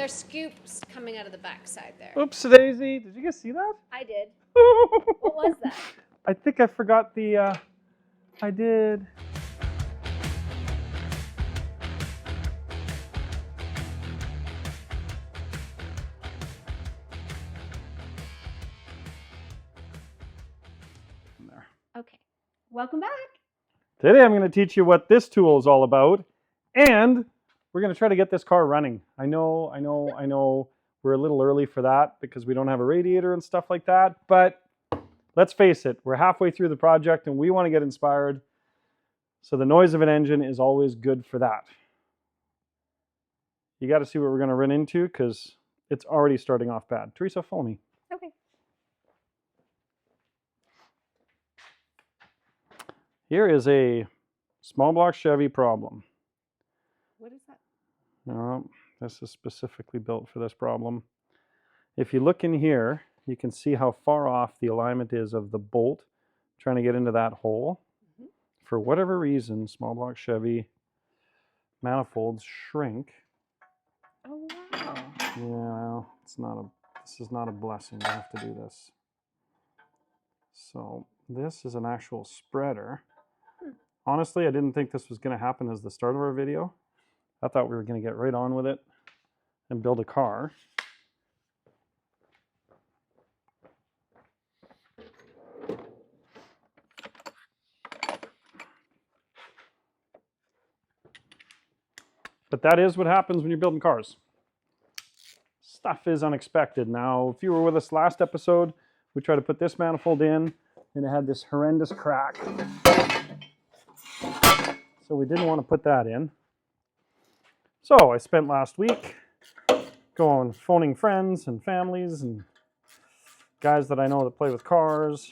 There's scoops coming out of the backside there. Oops, daisy. Did you guys see that? I did. What was that? I think I forgot the, I did. There. Okay. Welcome back. Today I'm going to teach you what this tool is all about, and we're going to try to get this car running. I know we're a little early for that because we don't have a radiator and stuff like that, but let's face it, we're halfway through the project and we want to get inspired. So the noise of an engine is always good for that. You got to see what we're going to run into because it's already starting off bad. Teresa, follow me. Okay. Here is a small block Chevy problem. What is that? No, this is specifically built for this problem. If you look in here, you can see how far off the alignment is of the bolt trying to get into that hole. Mm-hmm. For whatever reason, small block Chevy manifolds shrink. Oh wow. Yeah, well, this is not a blessing to have to do this. So this is an actual spreader. Honestly, I didn't think this was going to happen as the start of our video. I thought we were going to get right on with it and build a car. But that is what happens when you're building cars. Stuff is unexpected. Now, if you were with us last episode, we tried to put this manifold in, and it had this horrendous crack. So we didn't want to put that in. So I spent last week phoning friends and families and guys that I know that play with cars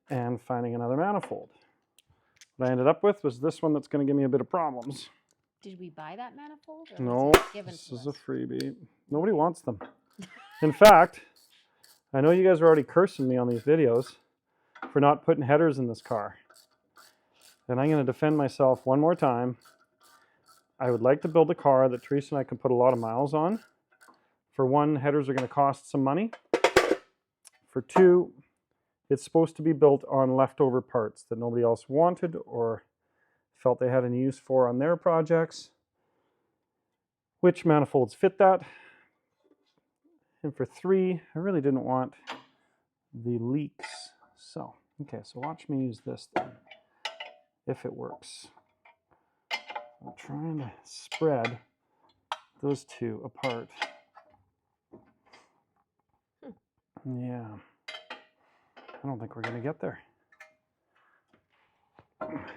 and finding another manifold. What I ended up with was this one that's going to give me a bit of problems. Did we buy that manifold? Or No, was it given this to is us? a freebie. Nobody wants them. In fact, I know you guys are already cursing me on these videos for not putting headers in this car. And I'm going to defend myself one more time. I would like to build a car that Teresa and I can put a lot of miles on. For one, headers are going to cost some money. For two, it's supposed to be built on leftover parts that nobody else wanted or felt they had any use for on their projects. Which manifolds fit that? And for three, I really didn't want the leaks. So, okay, so watch me use this then. If it works. I'm trying to spread those two apart. Yeah. I don't think we're going to get there.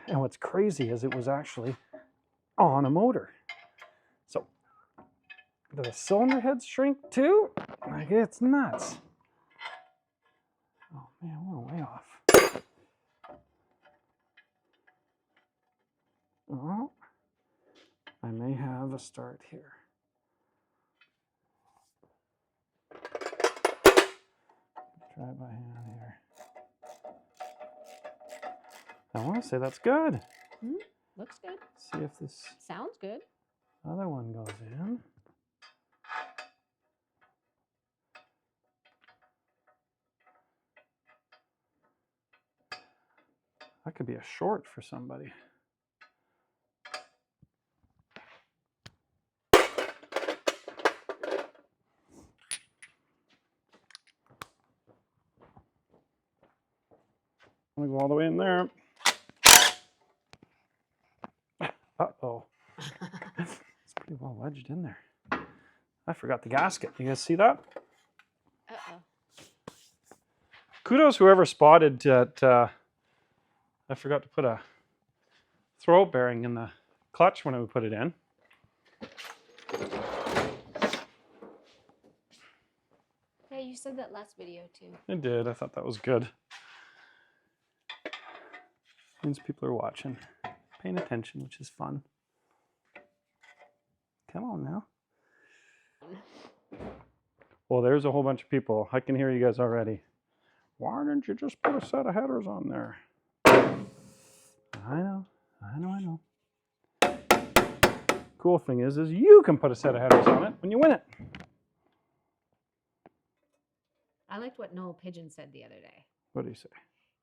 And what's crazy is it was actually on a motor. So, do the cylinder heads shrink too? Like, it's nuts. Oh man, we're way off. Oh, I may have a start here. Try it by hand here. I want to say that's good. Looks good. See if this Sounds good. other one goes in. That could be a short for somebody. I'm gonna go all the way in there. Uh-oh. It's pretty well wedged in there. I forgot the gasket. You guys see that? Uh-oh. Kudos whoever spotted that I forgot to put a throw-out bearing in the clutch when I put it in. Yeah, you said that last video too. I did. I thought that was good. Means people are watching, paying attention, which is fun. Come on now. Well, there's a whole bunch of people. I can hear you guys already. Why didn't you just put a set of headers on there? I know. cool thing is you can put a set of headers on it when you win it. I liked what Noel Pigeon said the other day. What do you say?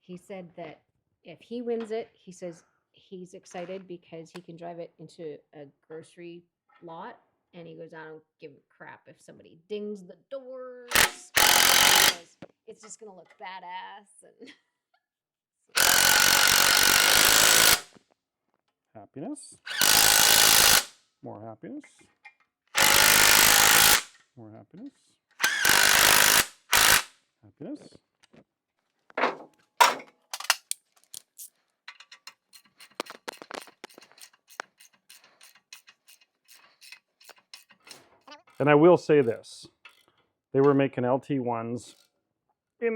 He said that if he wins it, he says he's excited because he can drive it into a grocery lot, and he goes, I don't give a crap if somebody dings the doors. Because it's just gonna look badass. And Happiness. More happiness. More happiness. Happiness. And I will say this. They were making LT1s in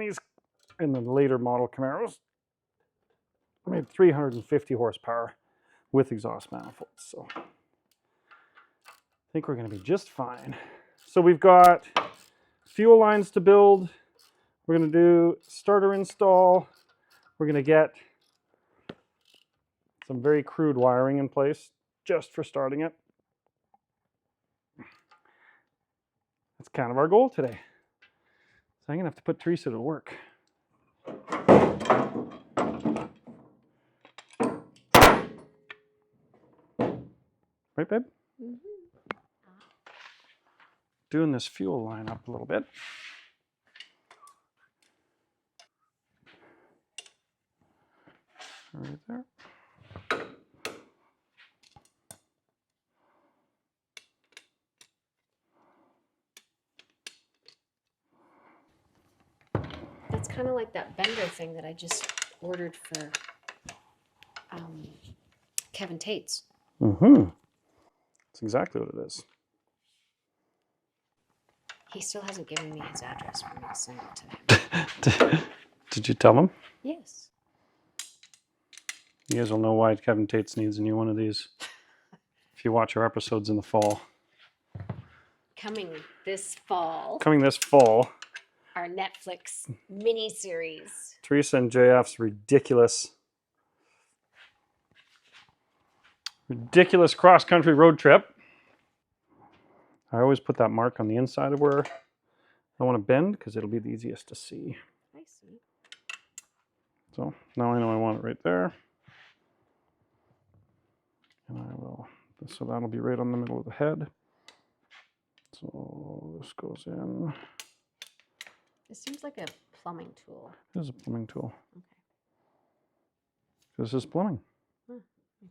the later model Camaros. Made 350 horsepower with exhaust manifolds. So I think we're going to be just fine. So we've got fuel lines to build. We're going to do starter install. We're going to get some very crude wiring in place just for starting it. That's kind of our goal today. So I'm going to have to put Teresa to work. Right, babe? mm-hmm. Doing this fuel line up a little bit. Right there. That's kind of like that bender thing that I just ordered for Kevin Tate's. Mm-hmm. That's exactly what it is. He still hasn't given me his address for me to send it to him. Did you tell him? Yes. You guys will know why Kevin Tate's needs a new one of these if you watch our episodes in the fall. Coming this fall. Coming this fall. Our Netflix mini-series. Teresa and JF's ridiculous cross-country road trip. I always put that mark on the inside of where I want to bend because it'll be the easiest to see. I see. So now I know I want it right there. And I will, so that'll be right on the middle of the head. So this goes in. This seems like a plumbing tool. This is a plumbing tool. Okay. This is plumbing. Makes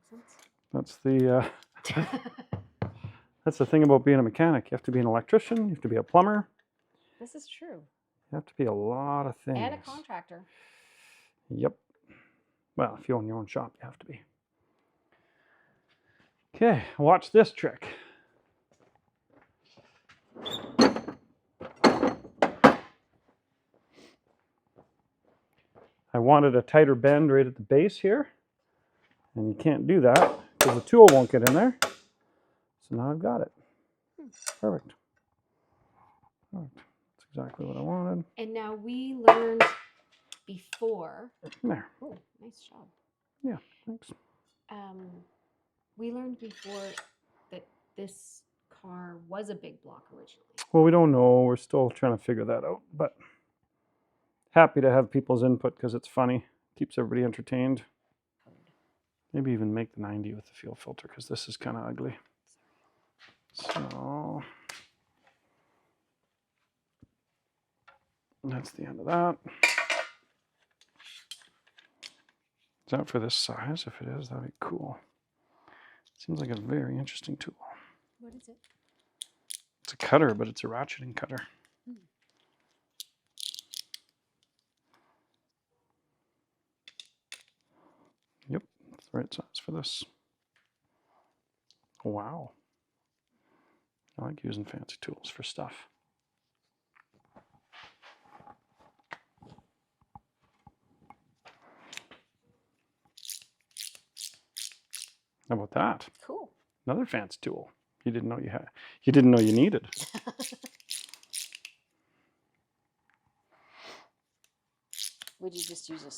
sense. That's the that's the thing about being a mechanic. You have to be an electrician. You have to be a plumber. This is true. You have to be a lot of things. And a contractor. Yep. Well, if you own your own shop, you have to be. Okay, watch this trick. I wanted a tighter bend right at the base here, and you can't do that because the tool won't get in there. So now I've got it. Perfect. Perfect. That's exactly what I wanted. And now we learned before. There. Oh, nice job. Yeah, thanks. We learned before that this car was a big block originally. Well, we don't know. We're still trying to figure that out, but happy to have people's input because it's funny. Keeps everybody entertained. Maybe even make the 90 with the fuel filter because this is kind of ugly. So that's the end of that. Is that for this size? If it is, that'd be cool. Seems like a very interesting tool. What is it? It's a cutter, but it's a ratcheting cutter. Yep, that's the right size for this. Wow. I like using fancy tools for stuff. How about that? Cool. Another fancy tool you didn't know you had. You didn't know you needed. Would you just use a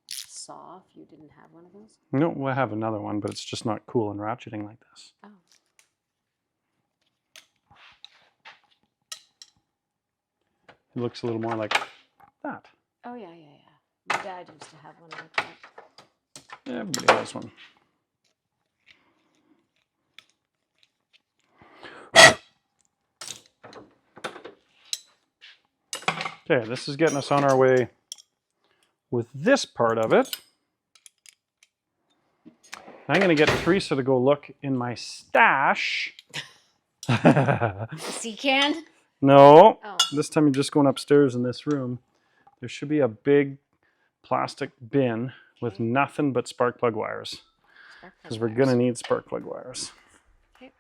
saw if you didn't have one of those? No, we'll have another one, but it's just not cool and ratcheting like this. Oh. It looks a little more like that. Oh, yeah. My dad used to have one like that. Everybody has one. Okay, this is getting us on our way with this part of it. I'm going to get Teresa to go look in my stash. Sea can? No, Oh. this time you're just going upstairs in this room. There should be a big plastic bin with nothing but spark plug wires. Because we're going to need spark plug wires. Okay.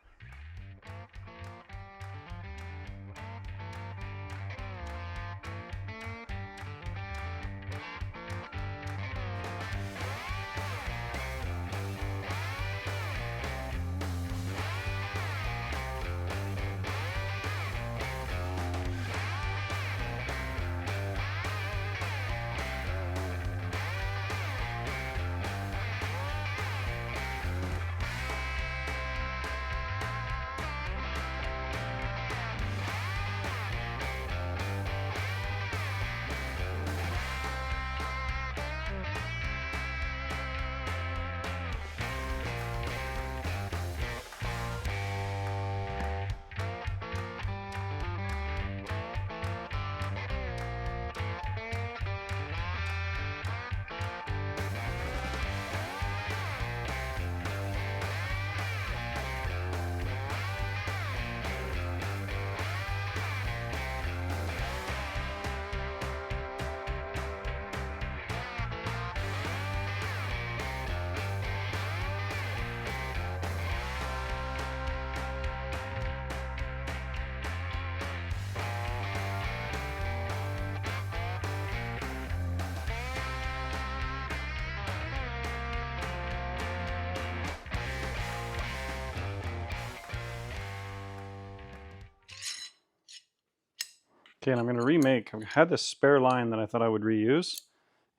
Okay, and I'm going to remake. I had this spare line that I thought I would reuse.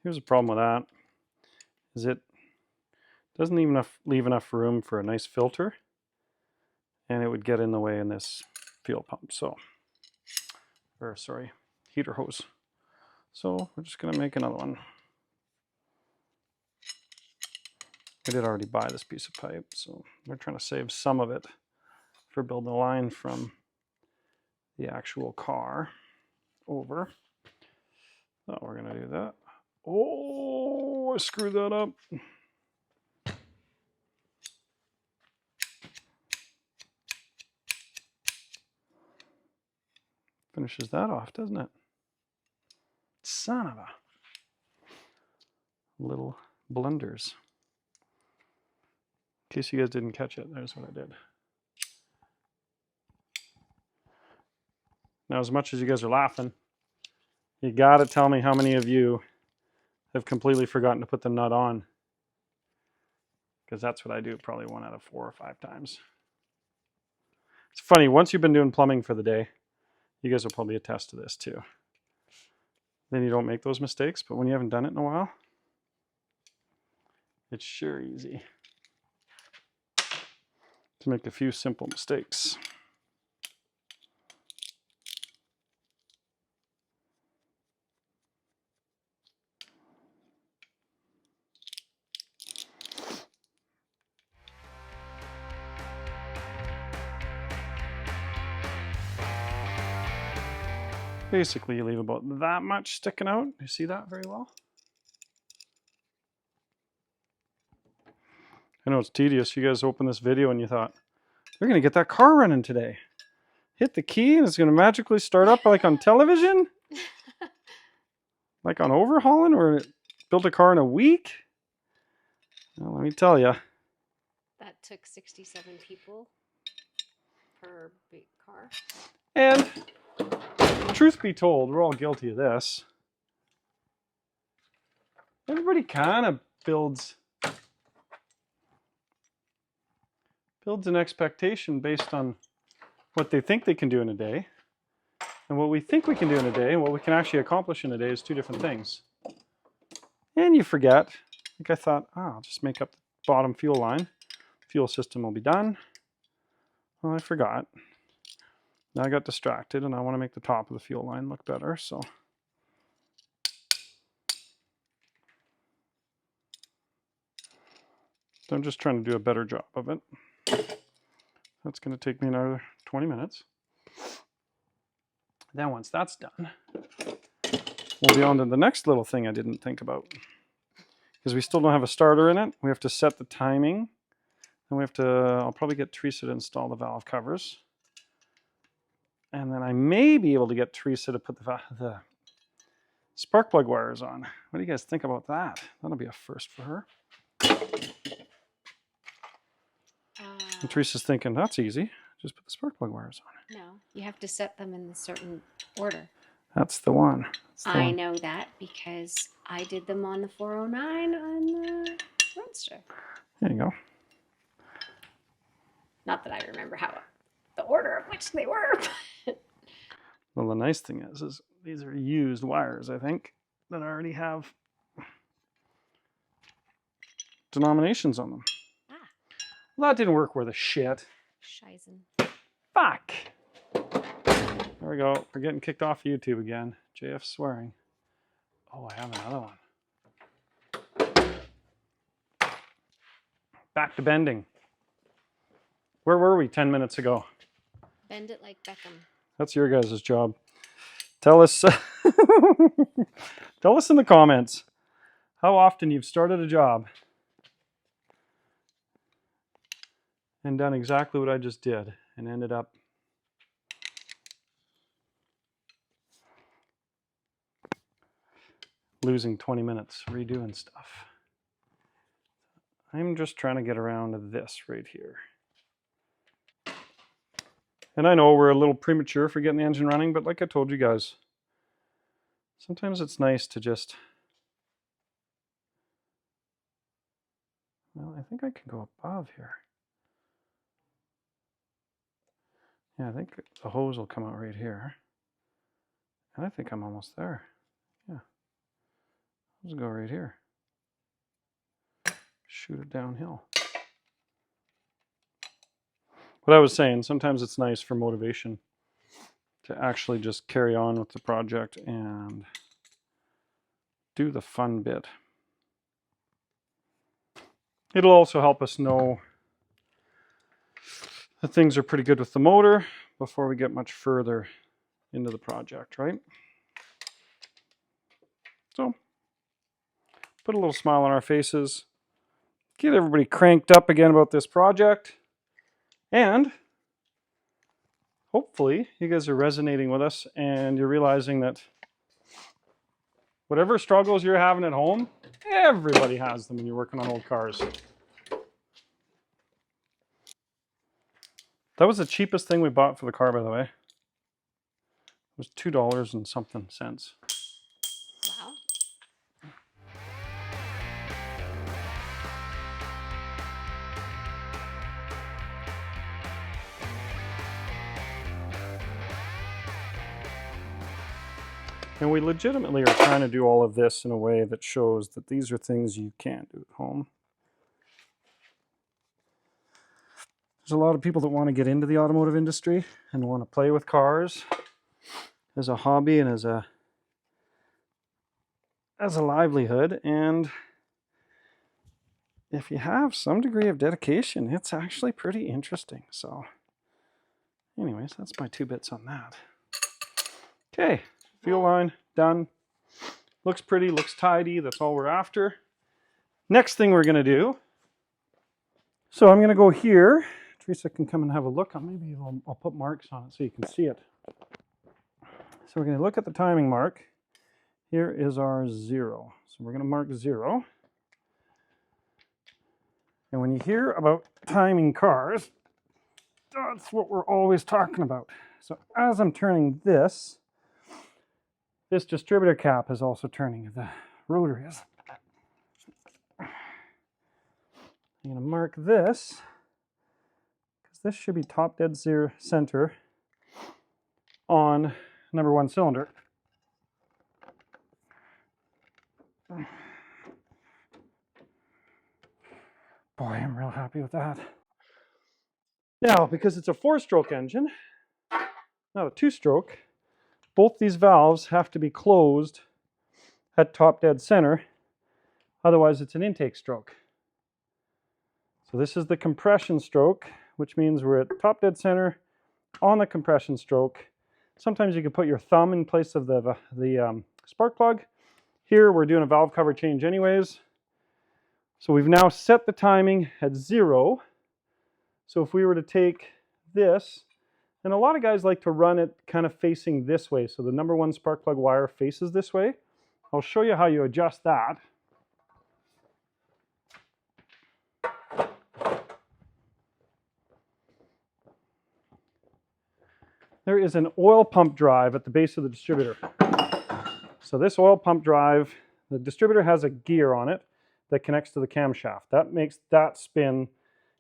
Here's the problem with that. Is it doesn't even leave enough room for a nice filter. And it would get in the way in this fuel pump. Heater hose. So we're just going to make another one. I did already buy this piece of pipe, so we're trying to save some of it for building a line from the actual car over. So we're going to do that. Oh, I screwed that up. Finishes that off, doesn't it? Son of a little blunders. In case you guys didn't catch it, there's what I did. Now, as much as you guys are laughing, you gotta tell me how many of you have completely forgotten to put the nut on. Because that's what I do probably 1 out of 4 or 5 times. It's funny, once you've been doing plumbing for the day, you guys will probably attest to this too. Then you don't make those mistakes, but when you haven't done it in a while, it's sure easy to make a few simple mistakes. Basically, you leave about that much sticking out. You see that very well? I know it's tedious. You guys opened this video and you thought, they're going to get that car running today. Hit the key and it's going to magically start up like on television? Like on overhauling, or built a car in a week? Well, let me tell you. That took 67 people per big car. And truth be told, we're all guilty of this. Everybody kind of builds an expectation based on what they think they can do in a day. And what we think we can do in a day and what we can actually accomplish in a day is 2 different things. And you forget. Like I thought, I'll just make up the bottom fuel line. Fuel system will be done. Well, I forgot. Now I got distracted and I want to make the top of the fuel line look better, so. I'm just trying to do a better job of it. That's going to take me another 20 minutes. Then once that's done, we'll be on to the next little thing I didn't think about. Because we still don't have a starter in it. We have to set the timing. And we have to, I'll probably get Teresa to install the valve covers. And then I may be able to get Teresa to put the spark plug wires on. What do you guys think about that? That'll be a first for her. And Teresa's thinking, that's easy. Just put the spark plug wires on. No, you have to set them in a certain order. That's the one. I know that because I did them on the 409 on the Roadster. There you go. Not that I remember how the order of which they were. Well, the nice thing is these are used wires, I think, that already have denominations on them. Ah. Well, that didn't work worth a shit. Scheißen. Fuck. There we go. We're getting kicked off YouTube again. JF swearing. Oh, I have another one. Back to bending. Where were we 10 minutes ago? Bend it like Beckham. That's your guys' job. Tell us, tell us in the comments how often you've started a job and done exactly what I just did and ended up losing 20 minutes redoing stuff. I'm just trying to get around to this right here. And I know we're a little premature for getting the engine running, but like I told you guys, sometimes it's nice to just, well, I think I can go above here. Yeah, I think the hose will come out right here. And I think I'm almost there. Yeah. Let's go right here. Shoot it downhill. What I was saying, sometimes it's nice for motivation to actually just carry on with the project and do the fun bit. It'll also help us know that things are pretty good with the motor before we get much further into the project, right? So, put a little smile on our faces, get everybody cranked up again about this project. And hopefully you guys are resonating with us and you're realizing that whatever struggles you're having at home, everybody has them when you're working on old cars. That was the cheapest thing we bought for the car, by the way. It was $2 and something cents. Wow. And we legitimately are trying to do all of this in a way that shows that these are things you can't do at home. There's a lot of people that want to get into the automotive industry and want to play with cars as a hobby and as a livelihood. And if you have some degree of dedication, it's actually pretty interesting. So anyways, that's my 2 bits on that. Okay. Fuel line done. Looks pretty, looks tidy. That's all we're after. Next thing we're going to do. So I'm going to go here. Teresa can come and have a look. Maybe I'll put marks on it so you can see it. So we're going to look at the timing mark. Here is our 0. So we're going to mark 0. And when you hear about timing cars, that's what we're always talking about. So as I'm turning this distributor cap is also turning, the rotor is. I'm going to mark this, because this should be top dead center on number 1 cylinder. Boy, I'm real happy with that. Now, because it's a 4-stroke engine, not a two-stroke, both these valves have to be closed at top dead center. Otherwise, it's an intake stroke. So this is the compression stroke, which means we're at top dead center on the compression stroke. Sometimes you can put your thumb in place of the spark plug. Here, we're doing a valve cover change anyways. So we've now set the timing at 0. So if we were to take this, and a lot of guys like to run it kind of facing this way. So the number 1 spark plug wire faces this way. I'll show you how you adjust that. There is an oil pump drive at the base of the distributor. So this oil pump drive, the distributor has a gear on it that connects to the camshaft. That makes that spin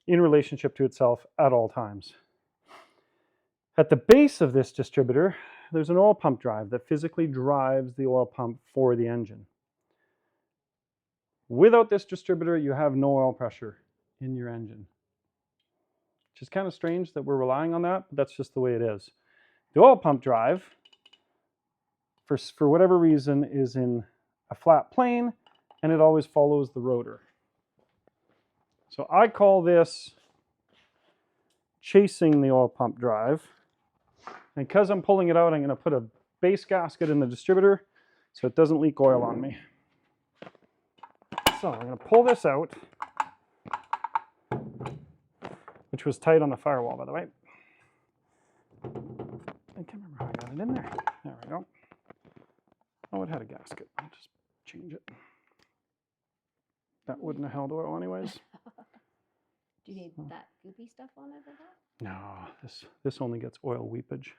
in relationship to itself at all times. At the base of this distributor, there's an oil pump drive that physically drives the oil pump for the engine. Without this distributor, you have no oil pressure in your engine. Which is kind of strange that we're relying on that, but that's just the way it is. The oil pump drive, for whatever reason, is in a flat plane, and it always follows the rotor. So I call this chasing the oil pump drive. And because I'm pulling it out, I'm going to put a base gasket in the distributor so it doesn't leak oil on me. So I'm going to pull this out, which was tight on the firewall, by the way. I can't remember how I got it in there. There we go. Oh, it had a gasket. I'll just change it. That wouldn't have held oil anyways. Do you need that goopy stuff on it or that? No, this only gets oil weepage.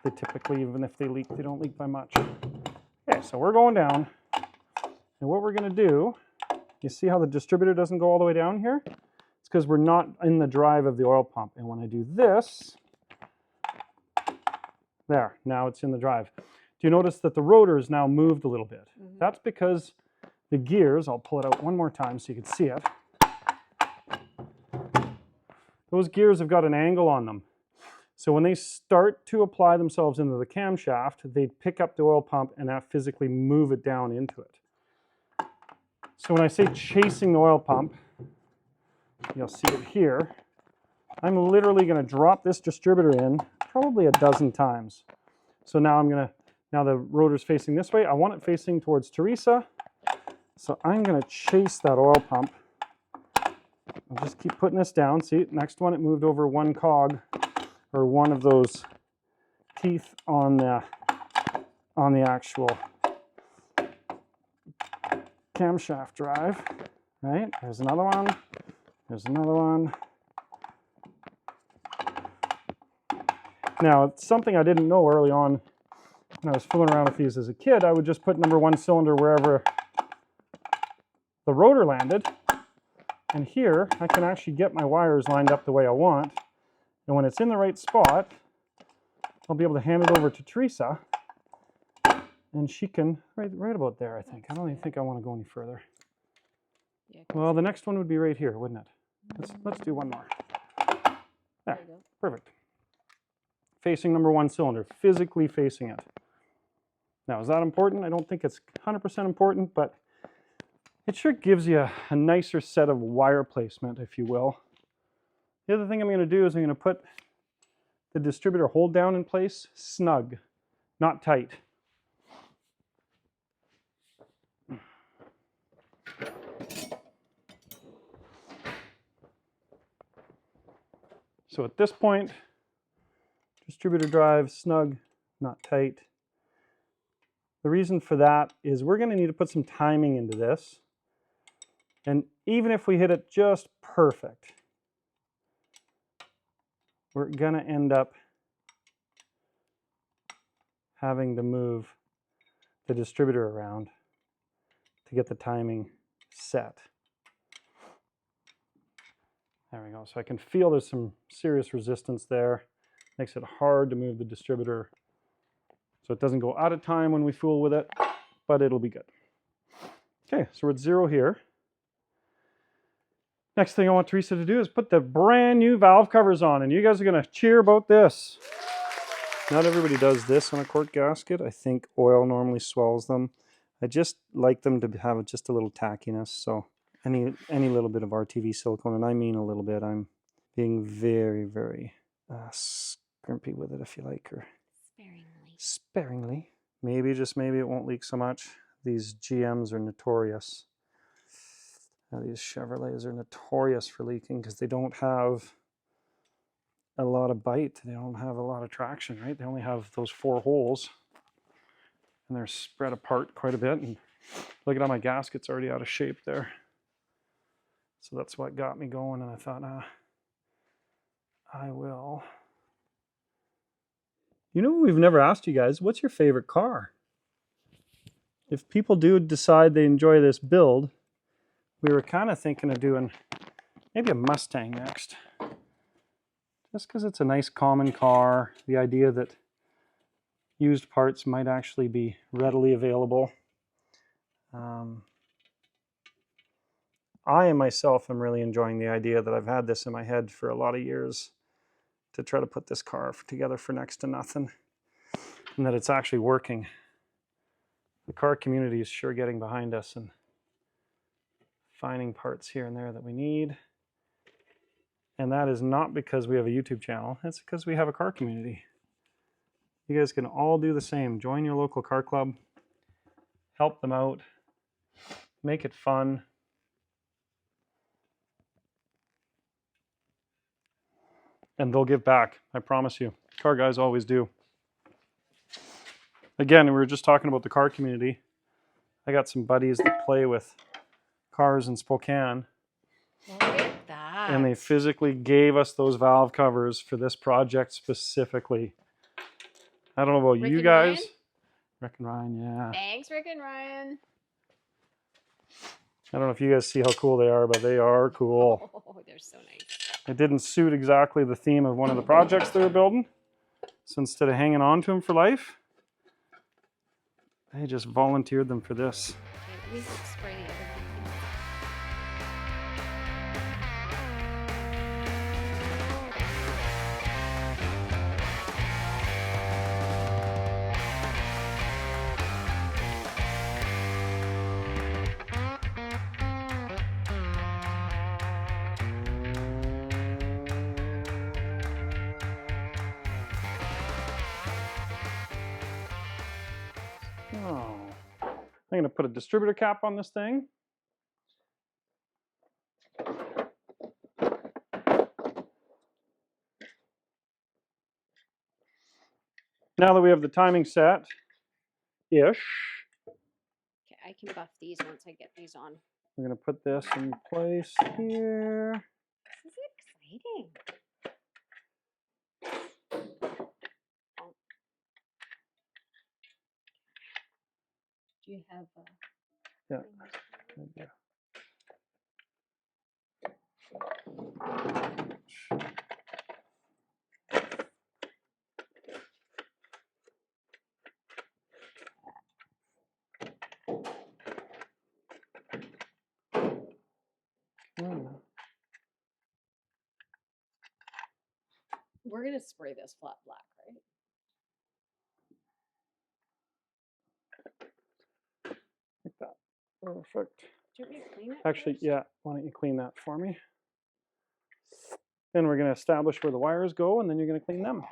They typically, even if they leak, they don't leak by much. Okay, so we're going down. And what we're going to do, you see how the distributor doesn't go all the way down here? It's because we're not in the drive of the oil pump. And when I do this, there, now it's in the drive. Do you notice that the rotor is now moved a little bit? Mm-hmm. That's because the gears, I'll pull it out one more time so you can see it. Those gears have got an angle on them. So when they start to apply themselves into the camshaft, they pick up the oil pump and that physically move it down into it. So when I say chasing the oil pump, you'll see it here. I'm literally going to drop this distributor in probably a dozen times. So now now the rotor's facing this way. I want it facing towards Teresa. So I'm going to chase that oil pump. I'll just keep putting this down. See, next one it moved over one cog or one of those teeth on the actual camshaft drive. Right? There's another one. There's another one. Now, it's something I didn't know early on when I was fooling around with these as a kid. I would just put number 1 cylinder wherever the rotor landed. And here, I can actually get my wires lined up the way I want. And when it's in the right spot, I'll be able to hand it over to Teresa. And she can, right about there, I think. I don't even think I want to go any further. Yeah, well, the next one would be right here, wouldn't it? Let's do one more. There, perfect. Facing number 1 cylinder, physically facing it. Now, is that important? I don't think it's 100% important, but it sure gives you a nicer set of wire placement, if you will. The other thing I'm going to do is I'm going to put the distributor hold down in place, snug, not tight. So at this point, distributor drive, snug, not tight. The reason for that is we're going to need to put some timing into this. And even if we hit it just perfect, we're going to end up having to move the distributor around to get the timing set. There we go. So I can feel there's some serious resistance there. Makes it hard to move the distributor so it doesn't go out of time when we fool with it, but it'll be good. Okay, so we're at 0 here. Next thing I want Teresa to do is put the brand new valve covers on, and you guys are going to cheer about this. Not everybody does this on a cork gasket. I think oil normally swells them. I just like them to have just a little tackiness. So any little bit of RTV silicone, and I mean a little bit. I'm being very, very scrimpy with it, if you like, or sparingly. Maybe, just maybe, it won't leak so much. These GMs are notorious. These Chevrolets are notorious for leaking because they don't have a lot of bite. They don't have a lot of traction, right? They only have those 4 holes, and they're spread apart quite a bit. And look at how my gasket's already out of shape there. So that's what got me going, and I thought, I will. You know what we've never asked you guys? What's your favorite car? If people do decide they enjoy this build, we were kind of thinking of doing maybe a Mustang next. Just because it's a nice common car. The idea that used parts might actually be readily available. I myself am really enjoying the idea that I've had this in my head for a lot of years to try to put this car together for next to nothing, and that it's actually working. The car community is sure getting behind us and finding parts here and there that we need. And that is not because we have a YouTube channel. It's because we have a car community. You guys can all do the same. Join your local car club. Help them out. Make it fun. And they'll give back. I promise you. Car guys always do. Again, we were just talking about the car community. I got some buddies that play with cars in Spokane. Look at that. And they physically gave us those valve covers for this project specifically. I don't know about Rick you and guys. Ryan? Rick and Ryan, yeah. Thanks, Rick and Ryan. I don't know if you guys see how cool they are, but they are cool. Oh, they're so nice. It didn't suit exactly the theme of one of the projects they were building. So instead of hanging on to them for life, they just volunteered them for this. Okay, let me spray the other one. Oh, I'm going to put a distributor cap on this thing. Now that we have the timing set-ish. Okay, I can buff these once I get these on. We're going to put this in place here. This is exciting. Do you have Yeah. Good, yeah. We're gonna spray this flat black, right? Like that. Perfect. Do you want me to clean it? Actually, first? yeah, why don't you clean that for me? Then we're going to establish where the wires go, and then you're going to clean them.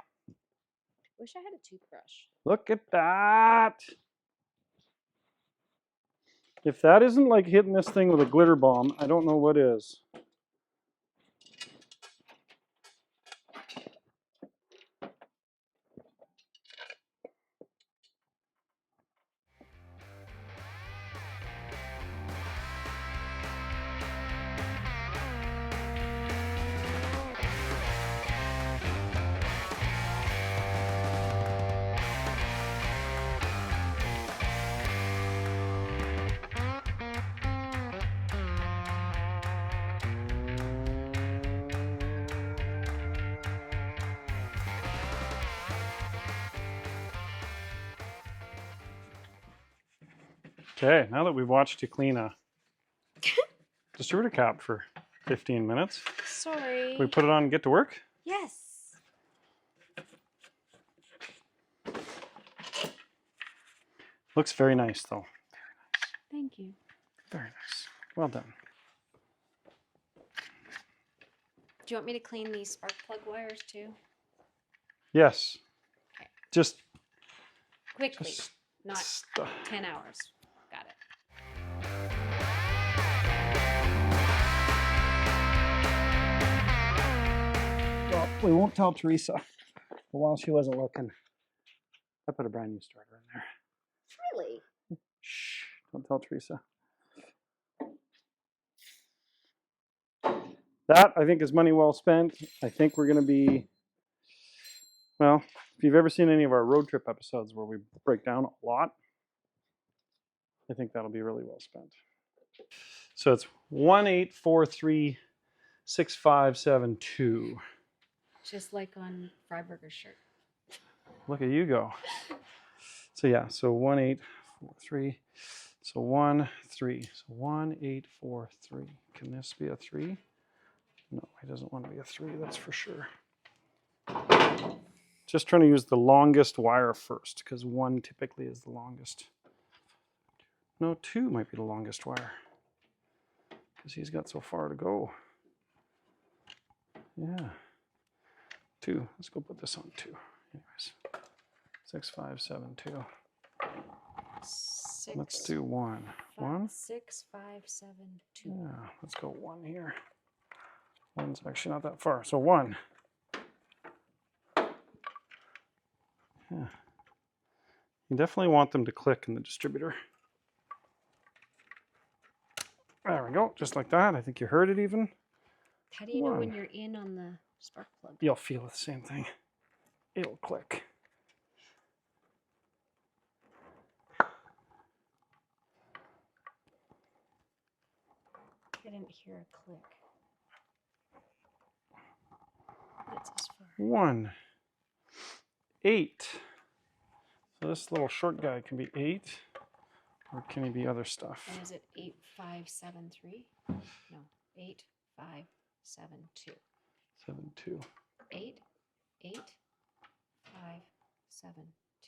Wish I had a toothbrush. Look at that. If that isn't like hitting this thing with a glitter bomb, I don't know what is. Okay, now that we've watched you clean a distributor cap for 15 minutes, Sorry. can we put it on and get to work? Yes. Looks very nice though. Thank you. Very nice. Well done. Do you want me to clean these spark plug wires too? Yes. Okay. Just Quickly, not stuff. 10 hours. Got it. Well, we won't tell Teresa. But while she wasn't looking, I put a brand new starter in there. Really? Shh, don't tell Teresa. That, I think, is money well spent. I think we're going to be, well, if you've ever seen any of our road trip episodes where we break down a lot, I think that'll be really well spent. So it's 1843657.2. Just like on Freiburger's shirt. Look at you go. So yeah, so 1843. So 1 3. So 1843. Can this be a 3? No, he doesn't want to be a 3, that's for sure. Just trying to use the longest wire first, because 1 typically is the longest. No, 2 might be the longest wire, because he's got so far to go. Yeah. 2. Let's go put this on 2. Anyways. 6572. Let's do 1. 1? 6572. Yeah, let's go 1 here. 1's actually not that far. So 1. Yeah. You definitely want them to click in the distributor. There we go, just like that. I think you heard it even. How do you know when you're in on the spark plug? You'll feel the same thing. It'll click. I didn't hear a click. That's as far. 1. 8. So this little short guy can be 8, or can he be other stuff? And is it 8573? No, 8572. 72. 8, 8, 5, 7,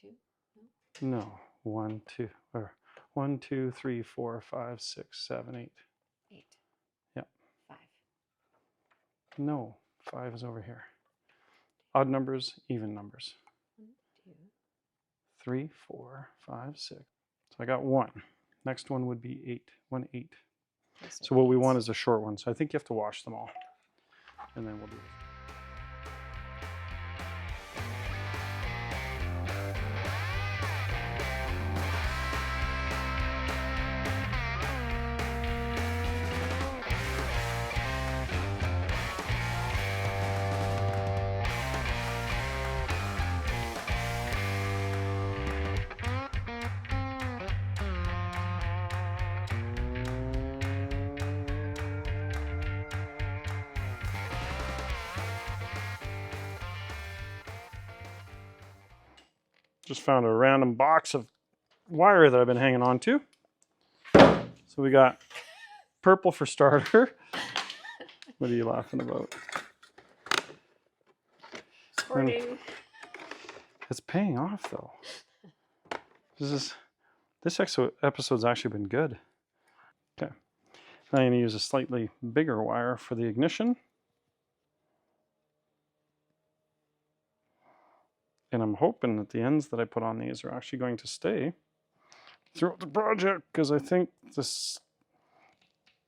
2. No. 1, 2, or 1, 2, 3, 4, 5, 6, 7, 8. 8. Yep. 5. No, 5 is over here. Odd numbers, even numbers. 1, 2. 3, 4, 5, 6. So I got 1. Next one would be 8. 1, 8. Okay, So what we want is a short one. So I think you have to wash them all. And then we'll do it. Just found a random box of wire that I've been hanging on to. So we got purple for starter. What are you laughing about? Hoarding. It's paying off though. This episode's actually been good. Okay. Now I'm going to use a slightly bigger wire for the ignition. And I'm hoping that the ends that I put on these are actually going to stay throughout the project, because I think this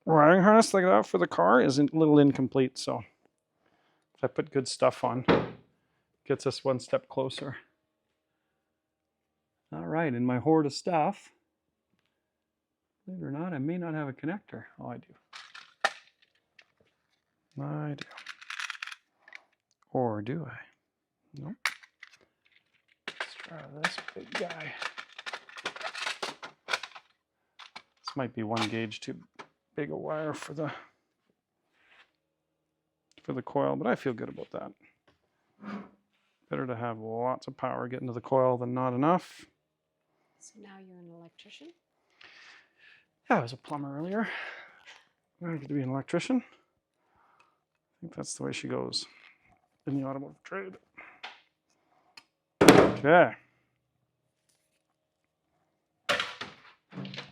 wiring harness like that for the car is a little incomplete. So if I put good stuff on, it gets us one step closer. All right, in my hoard of stuff, believe it or not, I may not have a connector. Oh, I do. I do. Or do I? Nope. Let's try this big guy. This might be 1 gauge too big a wire for the coil, but I feel good about that. Better to have lots of power get into the coil than not enough. So now you're an electrician? Yeah, I was a plumber earlier. Now I get to be an electrician. I think that's the way she goes in the automotive trade. Okay.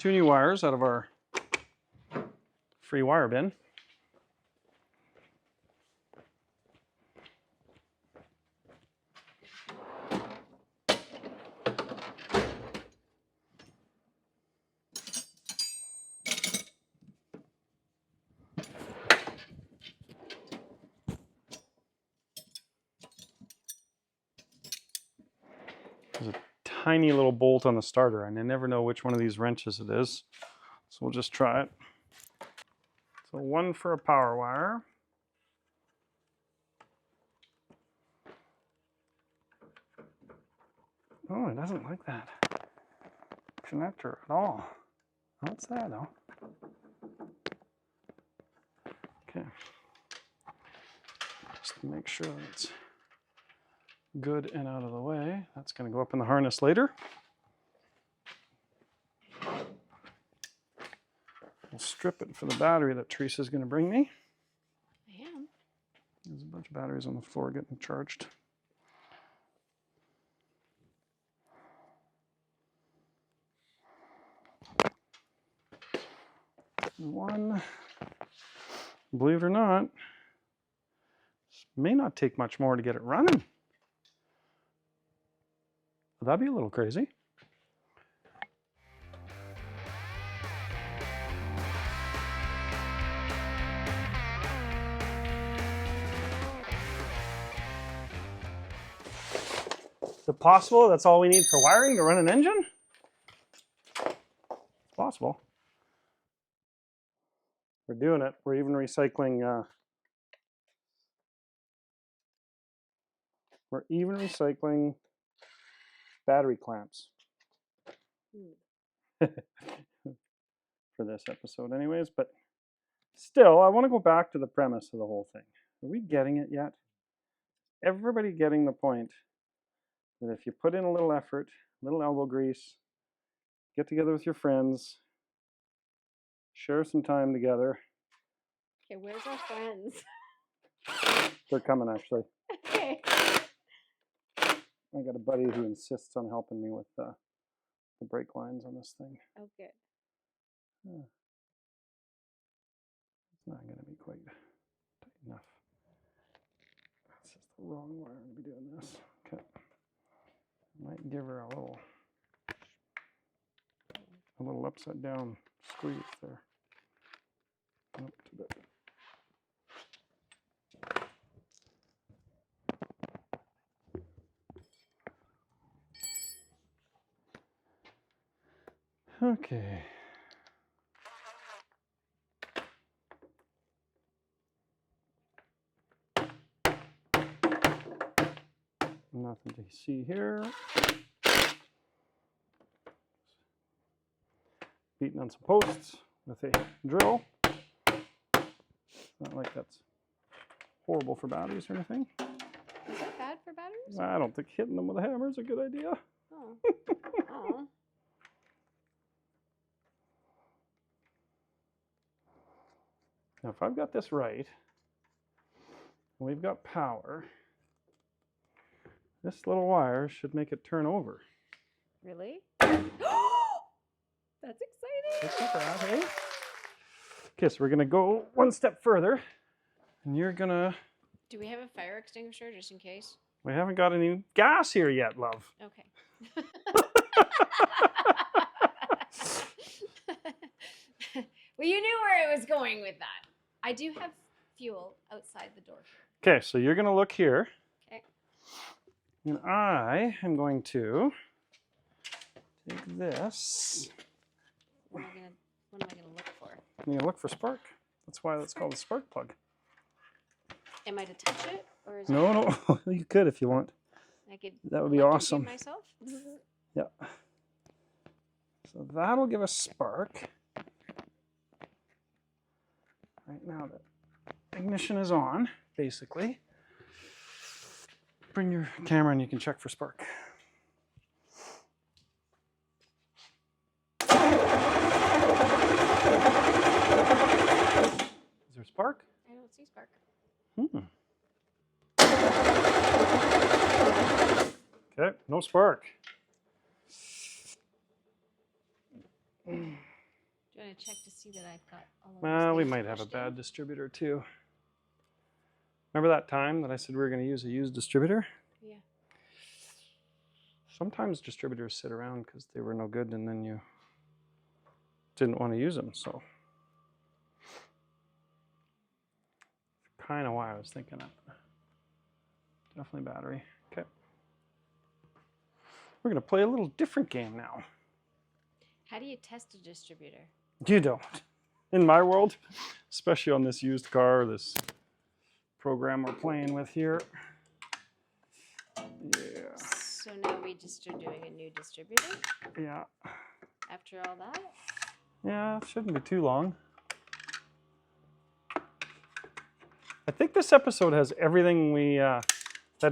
2 new wires out of our free wire bin. There's a tiny little bolt on the starter, and I never know which one of these wrenches it is. So we'll just try it. So one for a power wire. Oh, it doesn't like that connector at all. What's that though? Okay. Just to make sure that it's good and out of the way. That's going to go up in the harness later. We'll strip it for the battery that Teresa's going to bring me. I am. There's a bunch of batteries on the floor getting charged. One, believe it or not, this may not take much more to get it running. That'd be a little crazy. Is it possible that's all we need for wiring to run an engine? It's possible. We're doing it. We're even recycling. We're even recycling battery clamps for this episode, anyways. But still, I want to go back to the premise of the whole thing. Are we getting it yet? Everybody getting the point that if you put in a little effort, a little elbow grease, get together with your friends, share some time together. Okay, where's our friends? They're coming, actually. Okay. I got a buddy who insists on helping me with the brake lines on this thing. Oh, good. Yeah. It's not going to be quite tight enough. That's just the wrong wire to be doing this. Okay. Might give her a little upside down squeeze there. Nope, too big. Okay. Nothing to see here. Beating on some posts with a drill. Not like that's horrible for batteries or anything. Is that bad for batteries? I don't think hitting them with a hammer is a good idea. Oh. Oh. Now, if I've got this right, and we've got power, this little wire should make it turn over. Really? That's exciting. That's not bad, eh? Okay, so we're going to go one step further, and you're going to... Do we have a fire extinguisher just in case? We haven't got any gas here yet, love. Okay. Well, you knew where I was going with that. I do have fuel outside the door. Okay, so you're going to look here. Okay. And I am going to take this. What am I going to look for? I'm going to look for spark. That's why that's called a spark plug. Am I to touch it? Or is No, no. You could if you want. I could That would be electrocute awesome. myself? Yeah. So that'll give us spark. Right now the ignition is on, basically. Bring your camera and you can check for spark. Is there spark? I don't see spark. Okay, no spark. Do you want to check to see that I've got all of Well, we these might have a pushed in? bad distributor too. Remember that time that I said we were going to use a used distributor? Yeah. Sometimes distributors sit around because they were no good and then you didn't want to use them. So kind of why I was thinking it. Definitely battery. Okay. We're going to play a little different game now. How do you test a distributor? You don't. In my world, especially on this used car, this program we're playing with here. Yeah. So now we just are doing a new distributor Yeah. after all that? Yeah, it shouldn't be too long. I think this episode has everything we that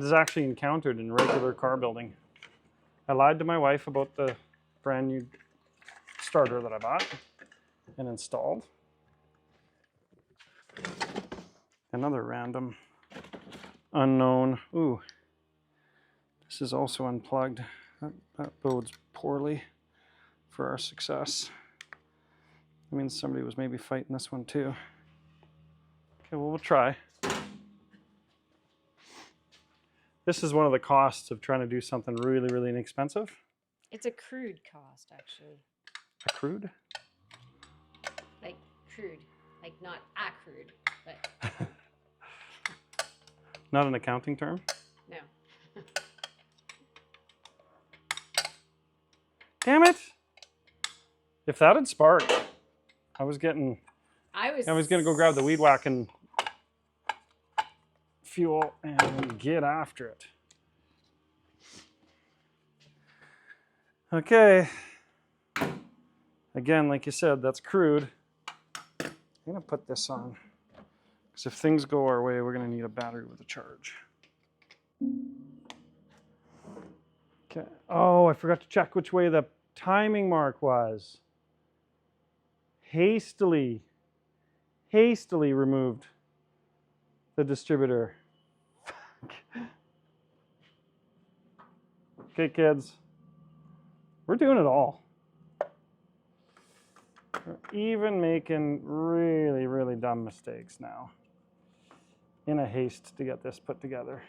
is actually encountered in regular car building. I lied to my wife about the brand new starter that I bought and installed. Another random unknown. Ooh, this is also unplugged. That bodes poorly for our success. That means somebody was maybe fighting this one too. Okay, well, we'll try. This is one of the costs of trying to do something really, really inexpensive. It's a crude cost, actually. A crude? Like crude. Like not accrued, but Not an accounting term? no. Damn it! If that had sparked, I was going to go grab the weed whacking fuel and get after it. Okay. Again, like you said, that's crude. I'm going to put this on. Because if things go our way, we're going to need a battery with a charge. Okay. Oh, I forgot to check which way the timing mark was. Hastily removed the distributor. Okay, kids. We're doing it all. We're even making really, really dumb mistakes now in a haste to get this put together.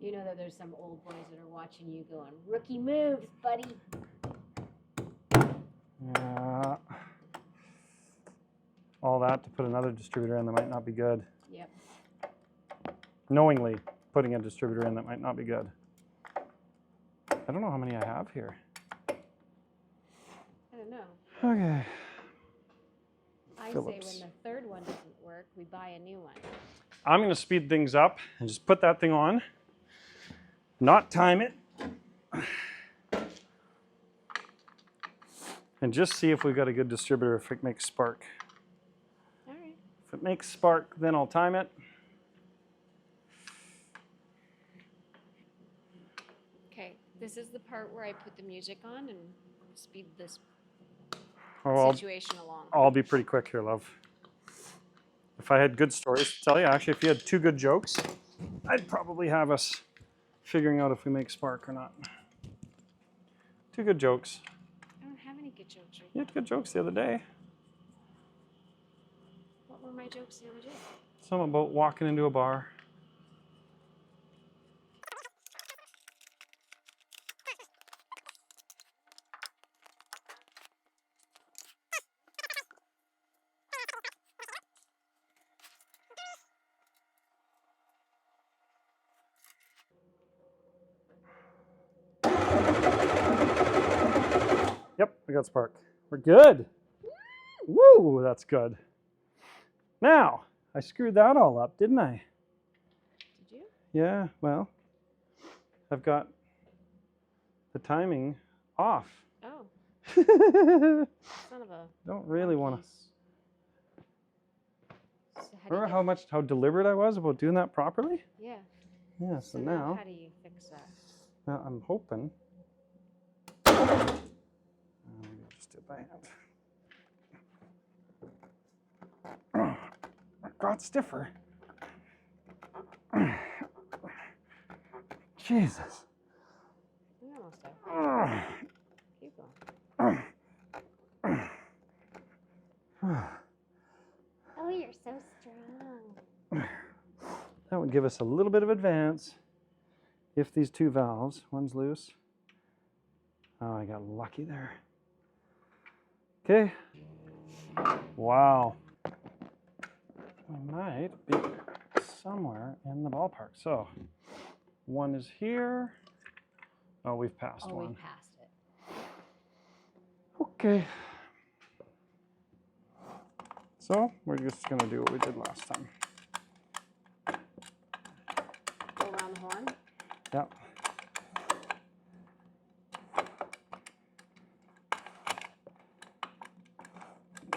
You know that there's some old boys that are watching you going, rookie moves, buddy. Yeah. All that to put another distributor in that might not be good. Yep. Knowingly putting a distributor in that might not be good. I don't know how many I have here. I don't know. Okay. I Phillips. say when the third one doesn't work, we buy a new one. I'm going to speed things up and just put that thing on. Not time it. And just see if we've got a good distributor, if it makes spark. All right. If it makes spark, then I'll time it. Okay, this is the part where I put the music on and speed this Oh, situation along. I'll be pretty quick here, love. If I had good stories to tell you, actually, if you had two good jokes, I'd probably have us figuring out if we make spark or not. Two good jokes. I don't have any good jokes right You now. had good jokes the other day. What were my jokes the other day? Some about walking into a bar. Yep, we got spark. We're good. Woo, that's good. Now, I screwed that all up, didn't I? Did you? Yeah, well, I've got the timing off. Oh, Don't son of a. really want to. monkeys. So how do you Remember how deliberate I was about doing that properly? Yeah. Yeah, so now how do you fix that? I'm hoping. Maybe I'll just do it by hand. It got stiffer. Jesus. We almost there. Keep going. give us a little bit of advance if these two valves, one's loose. Oh, I got lucky there. Okay. Wow. We might be somewhere in the ballpark. So one is here. Oh, we've passed one. We passed it. Okay. So we're just going to do what we did last time. Go around the horn. Yep.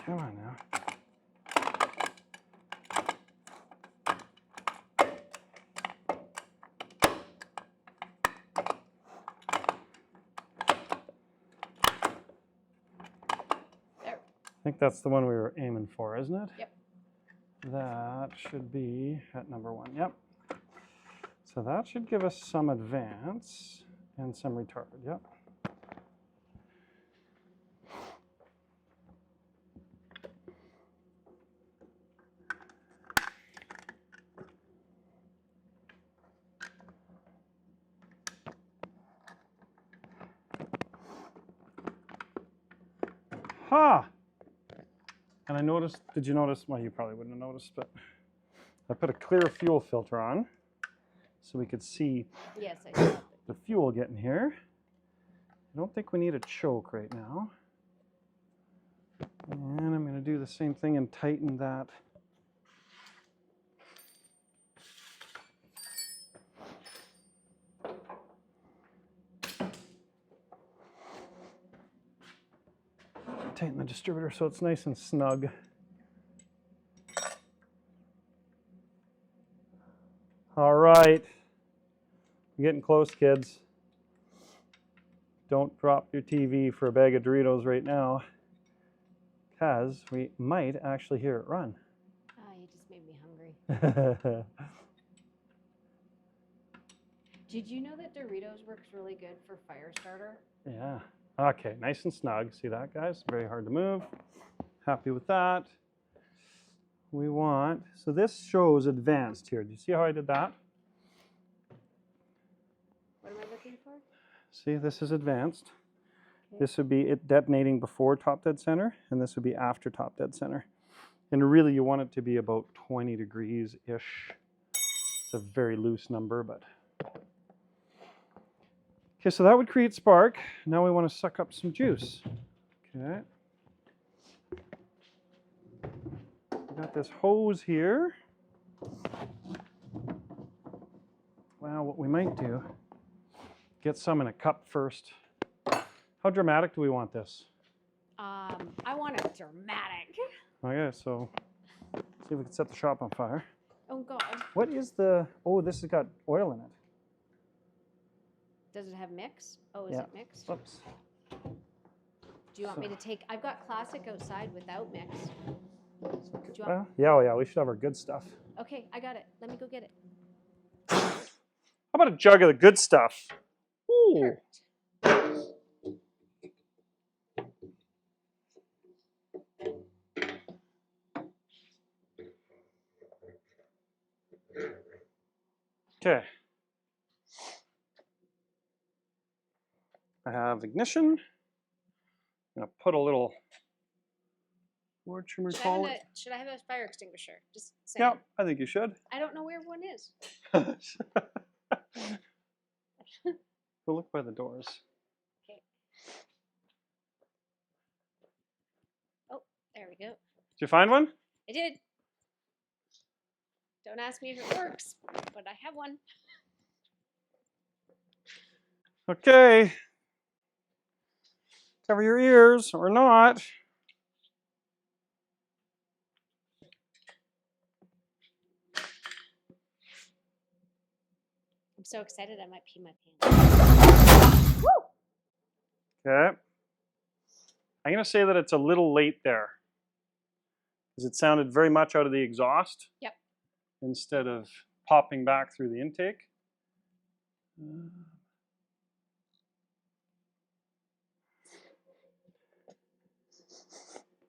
Come on now. There. I think that's the one we were aiming for, isn't it? Yep. That should be at number 1. Yep. So that should give us some advance and some retard. Yep. Ha! And I noticed, did you notice? Well, you probably wouldn't have noticed, but I put a clear fuel filter on so we could see Yes, I saw it. the fuel getting here. I don't think we need a choke right now. And I'm going to do the same thing and tighten that. Tighten the distributor so it's nice and snug. All right. We're getting close, kids. Don't drop your TV for a bag of Doritos right now, because we might actually hear it run. Ah, you just made me hungry. Did you know that Doritos works really good for fire starter? Yeah. Okay, nice and snug. See that, guys? Very hard to move. Happy with that. We want, so this shows advanced here. Do you see how I did that? What am I looking for? See, this is advanced. Okay. This would be it detonating before top dead center, and this would be after top dead center. And really, you want it to be about 20 degrees-ish. It's a very loose number, but. Okay, so that would create spark. Now we want to suck up some juice. Okay. We got this hose here. Well, what we might do, get some in a cup first. How dramatic do we want this? I want it dramatic. Okay, so see if we can set the shop on fire. Oh God. What is the, oh, this has got oil in it. Does it have mix? Oh, is Yeah. it mixed? Oops. Do you want me to take, I've got classic outside without mix. Do you want, Yeah, oh yeah, we should have our good stuff. okay, I got it. Let me go get it. How about a jug of the good stuff? Ooh. Kurt. Okay. I have ignition. I'm gonna put a little, what should we call it? Should I have a fire extinguisher? Just saying. Yeah, I think you should. I don't know where one is. Go look by the doors. Okay. Oh, there we go. Did you find one? I did. Don't ask me if it works, but I have one. Okay. Cover your ears or not. I'm so excited I might pee my pants. Woo! Okay. I'm going to say that it's a little late there, because it sounded very much out of the exhaust. Yep. Instead of popping back through the intake.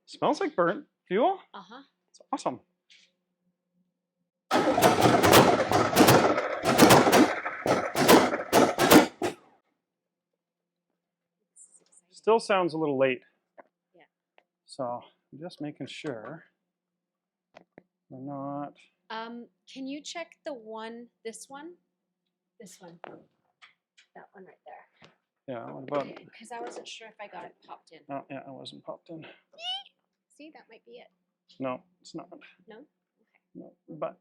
Smells like burnt fuel. Uh-huh. It's awesome. Still sounds a little late. Yeah. So I'm just making sure we're not. Can you check the one, this one? This one. That one right there. Yeah, what about? Because I wasn't sure if I got it popped in. Oh, yeah, it wasn't popped in. See, that might be it. No, it's not. No? Okay. No, but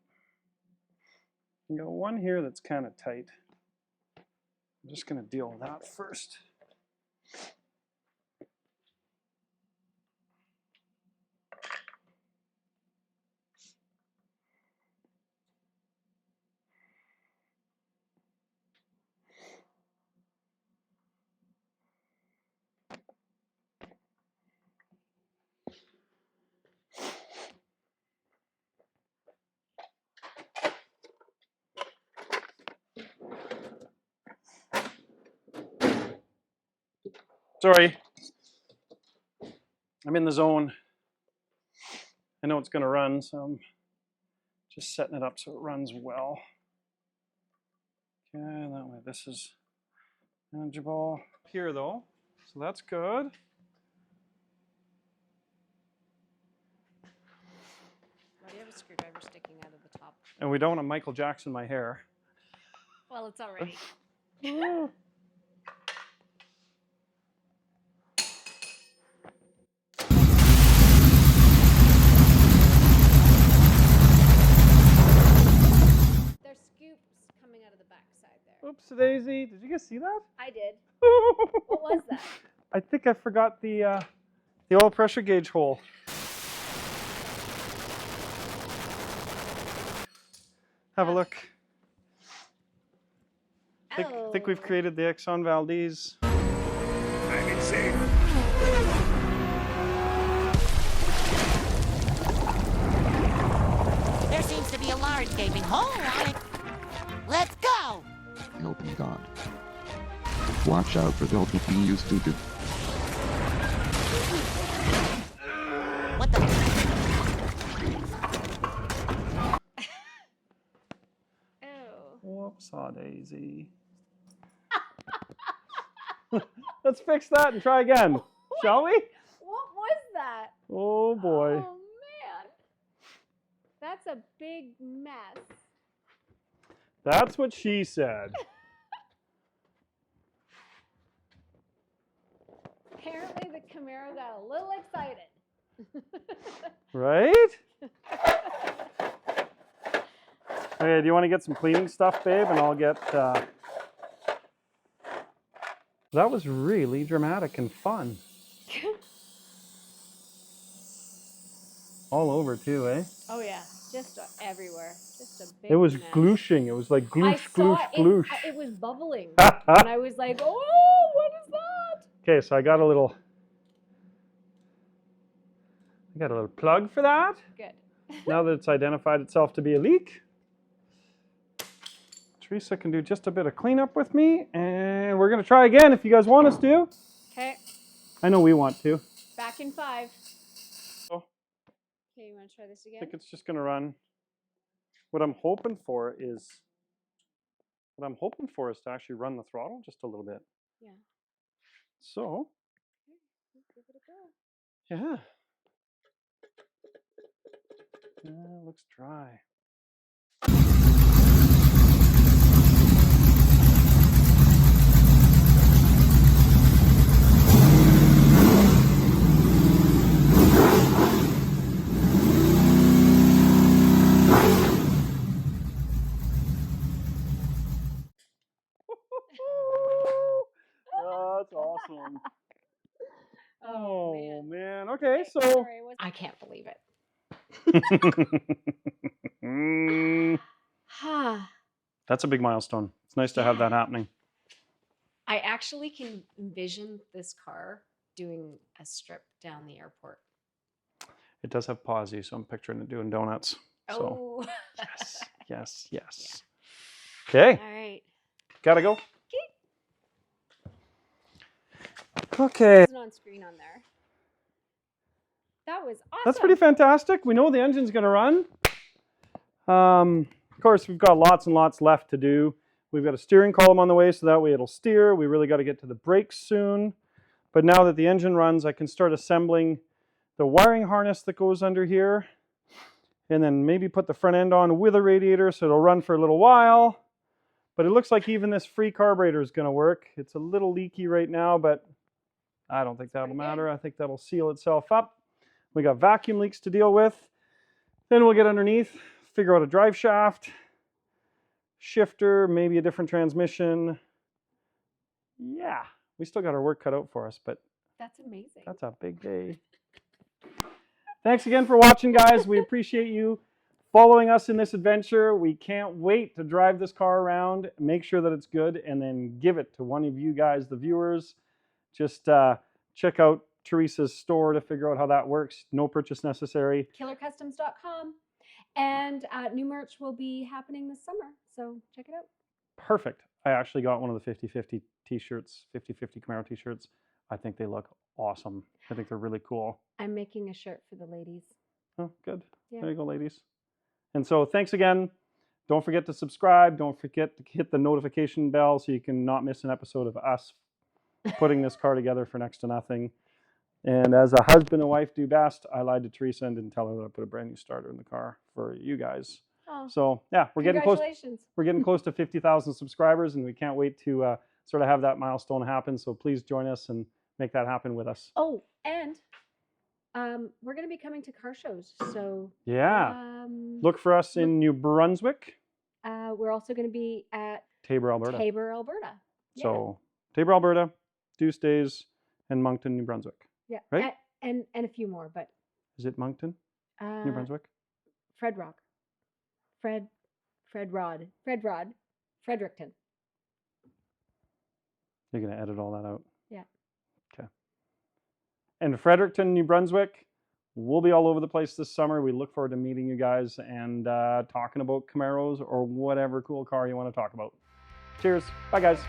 you got one here that's kind of tight. I'm just going to deal with that first. Sorry. I'm in the zone. I know it's going to run, so I'm just setting it up so it runs well. Okay, that way this is manageable. Here though, so that's good. Why do you have a screwdriver sticking out of the top? And we don't want to Michael Jackson my hair. Well, it's already. There's scoops coming out of the backside there. Oops, Daisy. Did you guys see that? I did. What was that? I think I forgot the oil pressure gauge hole. Have a look. I think we've created the Exxon Valdez. I'm insane. There seems to be a large gaping hole on it. Let's go! Help me, God. Watch out for those who you stupid. What the? Oh. Whoopsaw daisy. Let's fix that and try again, shall we? What was that? Oh boy. Oh man. That's a big mess. That's what she said. Apparently the Camaro got a little excited. Right? Okay, do you want to get some cleaning stuff, babe? And I'll get... That was really dramatic and fun. All over too, eh? Oh yeah, just everywhere. Just a big It was mess. glooshing. It was like I gloosh, saw gloosh, it, gloosh. it was bubbling. And I was like, oh, what is that? Okay, so I got a little plug for that. Good. Now that it's identified itself to be a leak, Teresa can do just a bit of cleanup with me, and we're gonna try again if you guys want us to. Okay, I know we want to. back in 5. Oh. Okay, you want to try this I again? think it's just gonna run. What I'm hoping for is to actually run the throttle just a little bit. Yeah. So, Give it a go. yeah. Looks dry. That's awesome. Oh man. Okay, so Sorry, I can't believe it. That's a big milestone. It's nice to have that happening. I actually can envision this car doing a strip down the airport. It does have pausey, so I'm picturing it doing donuts. So Oh. yes. Okay, All right. gotta go. Okay. It's on screen on there. That was awesome. That's pretty fantastic. We know the engine's going to run. Of course, we've got lots and lots left to do. We've got a steering column on the way, so that way it'll steer. We really got to get to the brakes soon. But now that the engine runs, I can start assembling the wiring harness that goes under here, and then maybe put the front end on with a radiator so it'll run for a little while. But it looks like even this free carburetor is going to work. It's a little leaky right now, but I don't think that'll matter. I think that'll seal itself up. We got vacuum leaks to deal with. Then we'll get underneath, figure out a drive shaft, shifter, maybe a different transmission. Yeah, we still got our work cut out for us, but That's amazing. that's a big day. Thanks again for watching, guys. We appreciate you following us in this adventure. We can't wait to drive this car around, make sure that it's good, and then give it to one of you guys, the viewers. Just check out Teresa's store to figure out how that works. No purchase necessary. KillerCustoms.com. And new merch will be happening this summer, so check it out. Perfect. I actually got one of the 50/50 t-shirts, 50/50 Camaro t-shirts. I think they look awesome. I think they're really cool. I'm making a shirt for the ladies. Oh, good. Yeah. There you go, ladies. And so thanks again. Don't forget to subscribe. Don't forget to hit the notification bell so you can not miss an episode of us putting this car together for next to nothing. And as a husband and wife do best, I lied to Teresa and didn't tell her that I put a brand new starter in the car for you guys. Oh, So yeah, we're getting close. congratulations. We're getting close to 50,000 subscribers, and we can't wait to sort of have that milestone happen. So please join us and make that happen with us. Oh, and we're going to be coming to car shows. So Yeah. Look for us in New Brunswick, we're also going to be at Tabor, Alberta. Tabor, Alberta. Yeah. So Tabor, Alberta, Tuesdays, and Moncton, New Brunswick. Yeah. Right? And a few more, but Is it Moncton, New Brunswick? Fredericton. You're going to edit all that out? Yeah. Okay. And Fredericton, New Brunswick, we'll be all over the place this summer. We look forward to meeting you guys and talking about Camaros or whatever cool car you want to talk about. Cheers. Bye, guys.